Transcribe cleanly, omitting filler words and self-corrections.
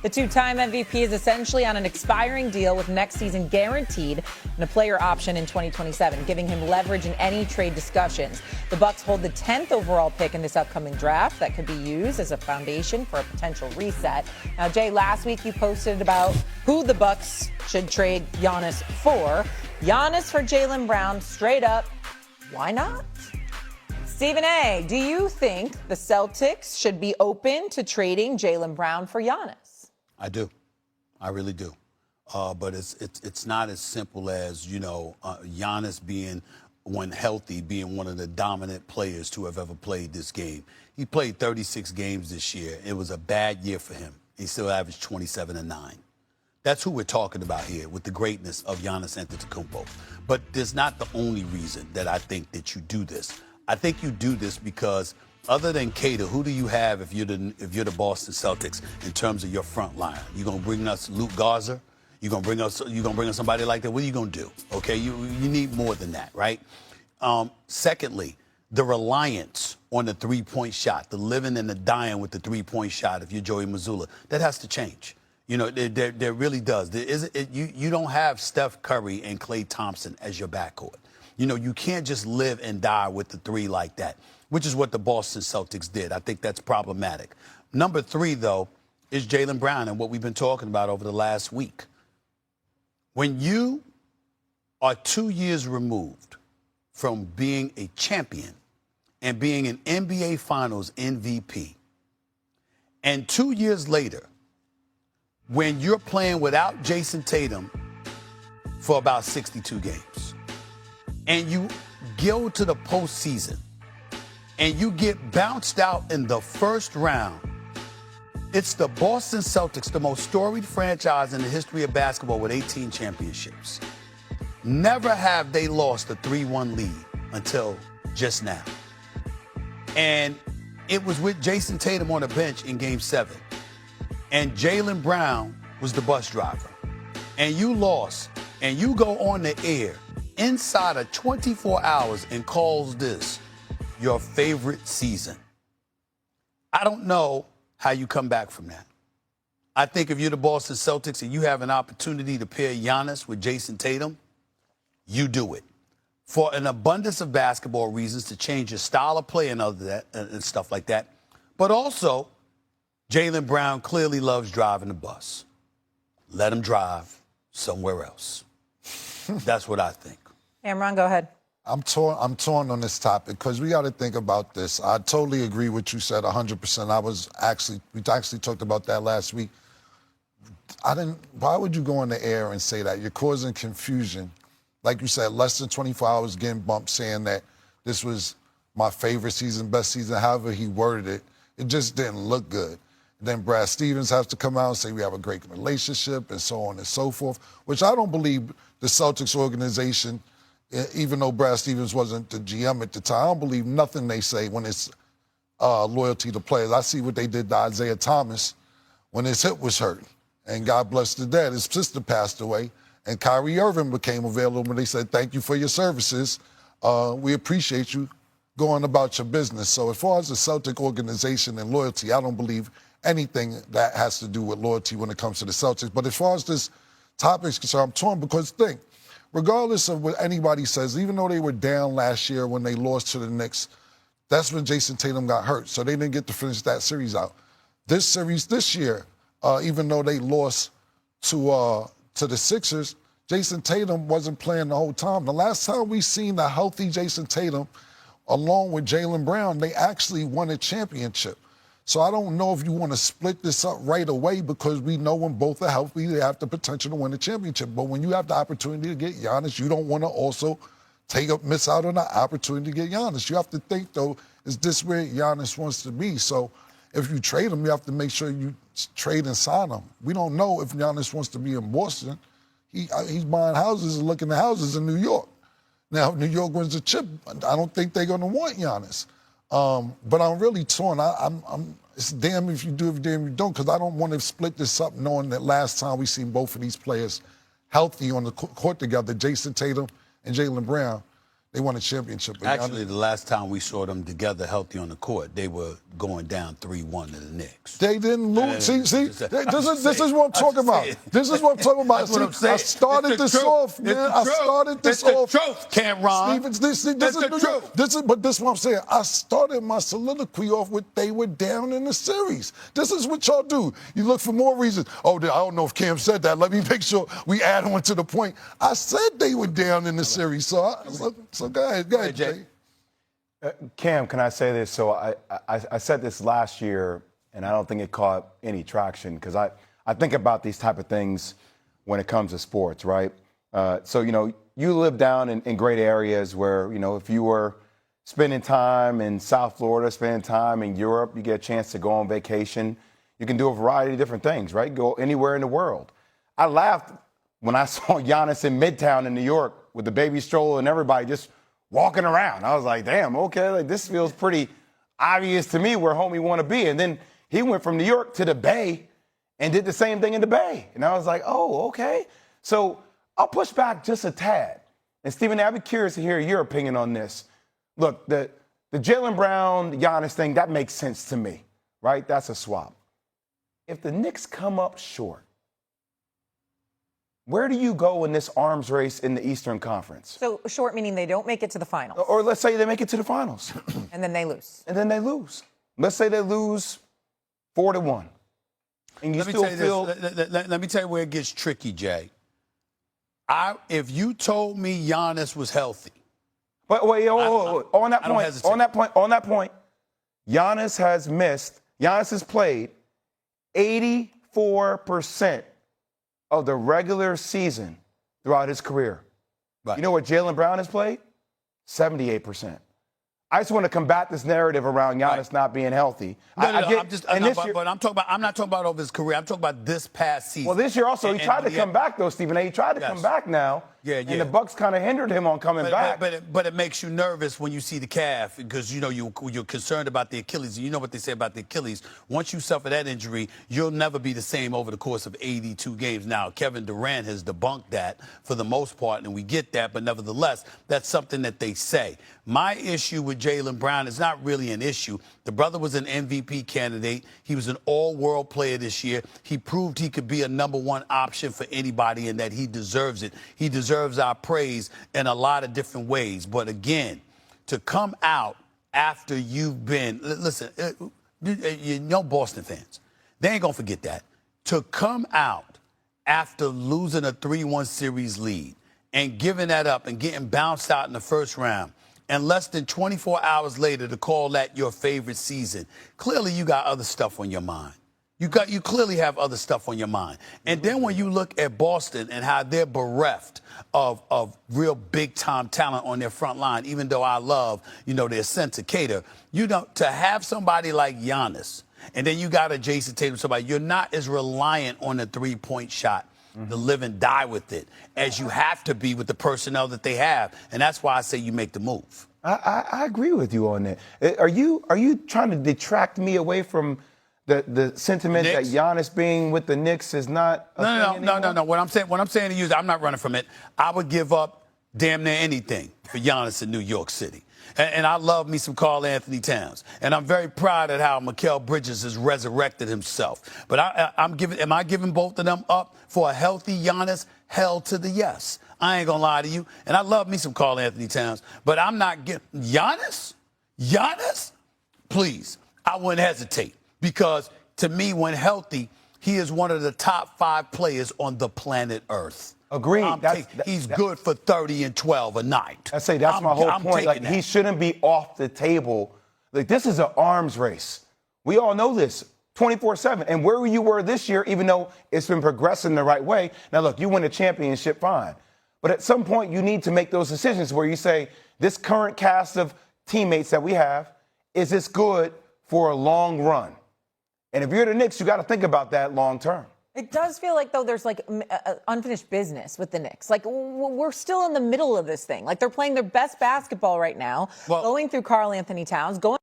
The two-time MVP is essentially on an expiring deal with next season guaranteed and a player option in 2027, giving him leverage in any trade discussions. The Bucks hold the 10th overall pick in this upcoming draft that could be used as a foundation for a potential reset. Now, Jay, last week you posted about who the Bucks should trade Giannis for. Giannis for Jaylen Brown, straight up, why not? Stephen A., do you think the Celtics should be open to trading Jaylen Brown for Giannis? I do. I really do. But it's not as simple as, Giannis being, when healthy, being one of the dominant players to have ever played this game. He played 36 games this year. It was a bad year for him. He still averaged 27-9. That's who we're talking about here with the greatness of Giannis Antetokounmpo. But there's not the only reason that I think that you do this. I think you do this because other than Cater, who do you have if you're the Boston Celtics in terms of your front line? You gonna bring us Luke Garza? You gonna bring us somebody like that? What are you gonna do? Okay, you need more than that, right? Secondly, the reliance on the three-point shot, the living and the dying with the three-point shot. If you're Joey Mazzulla, that has to change. There really does. You don't have Steph Curry and Klay Thompson as your backcourt. You can't just live and die with the three like that, which is what the Boston Celtics did. I think that's problematic. Number 3, though, is Jaylen Brown and what we've been talking about over the last week. When you are 2 years removed from being a champion and being an NBA Finals MVP, and 2 years later, when you're playing without Jason Tatum for about 62 games, and you go to the postseason, and you get bounced out in the first round, it's the Boston Celtics, the most storied franchise in the history of basketball with 18 championships. Never have they lost a 3-1 lead until just now. And it was with Jason Tatum on the bench in Game 7. And Jaylen Brown was the bus driver. And you lost, and you go on the air inside of 24 hours and calls this your favorite season. I don't know how you come back from that. I think if you're the Boston Celtics and you have an opportunity to pair Giannis with Jason Tatum, you do it. For an abundance of basketball reasons, to change your style of play and and stuff like that. But also, Jaylen Brown clearly loves driving the bus. Let him drive somewhere else. That's what I think. Amron, go ahead. I'm torn on this topic because we got to think about this. I totally agree with what you said 100%. We actually talked about that last week. Why would you go on the air and say that? You're causing confusion. Like you said, less than 24 hours getting bumped saying that this was my favorite season, best season, however he worded it. It just didn't look good. Then Brad Stevens has to come out and say we have a great relationship and so on and so forth, which I don't believe the Celtics organization, even though Brad Stevens wasn't the GM at the time, I don't believe nothing they say when it's loyalty to players. I see what they did to Isaiah Thomas when his hip was hurt. And God bless the dead, his sister passed away, and Kyrie Irving became available when they said, thank you for your services. We appreciate you going about your business. So as far as the Celtic organization and loyalty, I don't believe anything that has to do with loyalty when it comes to the Celtics. But as far as this topic is concerned, I'm torn because regardless of what anybody says, even though they were down last year when they lost to the Knicks, that's when Jason Tatum got hurt. So they didn't get to finish that series out. This series this year, even though they lost to the Sixers, Jason Tatum wasn't playing the whole time. The last time we seen a healthy Jason Tatum, along with Jaylen Brown, they actually won a championship. So I don't know if you want to split this up right away because we know when both are healthy, they have the potential to win a championship. But when you have the opportunity to get Giannis, you don't want to also miss out on the opportunity to get Giannis. You have to think, though, is this where Giannis wants to be? So if you trade him, you have to make sure you trade and sign him. We don't know if Giannis wants to be in Boston. He's buying houses and looking at houses in New York. Now, if New York wins the chip, I don't think they're going to want Giannis. But I'm really torn. It's damn if you do, if damn you don't, because I don't want to split this up knowing that last time we seen both of these players healthy on the court together, Jason Tatum and Jaylen Brown, They won a championship. But Actually, the last time we saw them together healthy on the court, they were going down 3-1 to the Knicks. They didn't lose. See, this is what I'm talking about. This is what I'm talking about. That's what I'm saying. I started this off, man. I started this off. It's the truth, Cameron. This is the truth. But this is what I'm saying. I started my soliloquy off with they were down in the series. This is what y'all do. You look for more reasons. Oh, I don't know if Cam said that. Let me make sure we add on to the point. I said they were down in the series. So go ahead, Jay. Cam, can I say this? So I said this last year, and I don't think it caught any traction because I think about these type of things when it comes to sports, right? So, you live down in great areas where, if you were spending time in South Florida, spending time in Europe, you get a chance to go on vacation. You can do a variety of different things, right? Go anywhere in the world. I laughed when I saw Giannis in Midtown in New York with the baby stroller and everybody just walking around. I was like, damn, okay, like this feels pretty obvious to me where homie want to be. And then he went from New York to the Bay and did the same thing in the Bay. And I was like, oh, okay. So I'll push back just a tad. And Stephen, I'd be curious to hear your opinion on this. Look, the Jaylen Brown, Giannis thing, that makes sense to me, right? That's a swap. If the Knicks come up short, where do you go in this arms race in the Eastern Conference? So short meaning they don't make it to the finals. Or let's say they make it to the finals. And then they lose. Let's say they lose 4-1. And you still feel... Let me tell you where it gets tricky, Jay. If you told me Giannis was healthy... But wait, on that point, Giannis has played 84% of the regular season throughout his career. Right. You know what Jaylen Brown has played? 78%. I just want to combat this narrative around Giannis not being healthy. I'm not talking about over his career. I'm talking about this past season. Well, this year also, he tried to come back, though, Stephen A. He tried to come back now. Yeah. And the Bucks kind of hindered him on coming back. But it makes you nervous when you see the calf because, you're concerned about the Achilles. You know what they say about the Achilles. Once you suffer that injury, you'll never be the same over the course of 82 games. Now, Kevin Durant has debunked that for the most part, and we get that. But nevertheless, that's something that they say. My issue with Jaylen Brown is not really an issue. The brother was an MVP candidate. He was an all-world player this year. He proved he could be a number one option for anybody and that he deserves it. He deserves our praise in a lot of different ways. But again, to come out after you've been, listen, Boston fans, they ain't going to forget that. To come out after losing a 3-1 series lead and giving that up and getting bounced out in the first round, and less than 24 hours later to call that your favorite season. Clearly, you got other stuff on your mind. You clearly have other stuff on your mind. And then when you look at Boston and how they're bereft of real big-time talent on their front line, even though I love, their center Cater, to have somebody like Giannis, and then you got a Jason Tatum, somebody, you're not as reliant on the three-point shot. To live and die with it, as you have to be with the personnel that they have. And that's why I say you make the move. I agree with you on that. Are you trying to detract me away from the sentiment Knicks? That Giannis being with the Knicks is not a thing anymore? No. What I'm saying to you is I'm not running from it. I would give up damn near anything for Giannis in New York City. And I love me some Karl Anthony Towns. And I'm very proud of how Mikal Bridges has resurrected himself. But am I giving both of them up for a healthy Giannis? Hell to the yes. I ain't going to lie to you. And I love me some Karl Anthony Towns. But I'm not giving Giannis? Please, I wouldn't hesitate. Because to me, when healthy, he is one of the top 5 players on the planet Earth. Agreed. He's good for 30 and 12 a night. That's my whole point. Like, he shouldn't be off the table. Like, this is an arms race. We all know this 24/7. And where you were this year, even though it's been progressing the right way. Now, look, you win a championship, fine. But at some point, you need to make those decisions where you say, this current cast of teammates that we have, is this good for a long run? And if you're the Knicks, you got to think about that long term. It does feel like, though, there's like unfinished business with the Knicks. Like, we're still in the middle of this thing. Like, they're playing their best basketball right now, going through Karl Anthony Towns, going